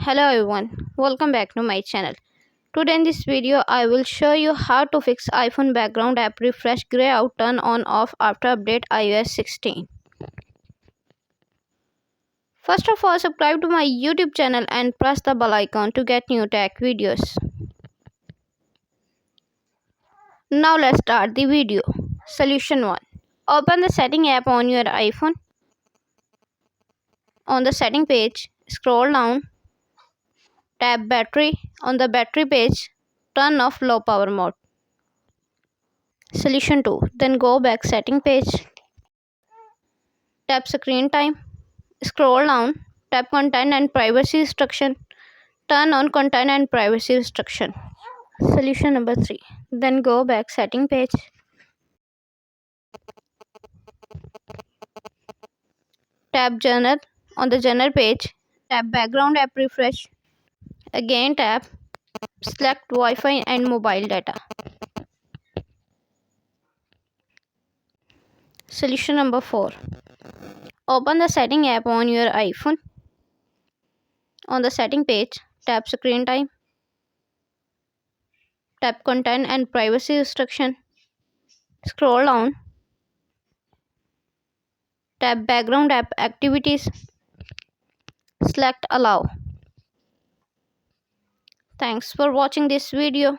Hello everyone, welcome back to my channel. Today in this video I will show you how to fix iPhone background app refresh gray out turn on off after update iOS 16. First of all, subscribe to my YouTube channel and press the bell icon to get new tech videos. Now let's start the video. Solution 1. Open the setting app on your iPhone. On the setting page, scroll down, tap battery. On the battery page, turn off low power mode. Solution 2. Then go back setting page. Tap screen time. Scroll down. Tap content and privacy restriction. Turn on content and privacy restriction. Solution number 3. Then go back setting page. Tap journal. On the journal page, tap background app refresh. Again tap. Select Wi-Fi and mobile data. Solution number 4. Open the setting app on your iPhone. On the setting page, tap screen time. Tap content and privacy restriction. Scroll down. Tap background app activities. Select allow. Thanks for watching this video.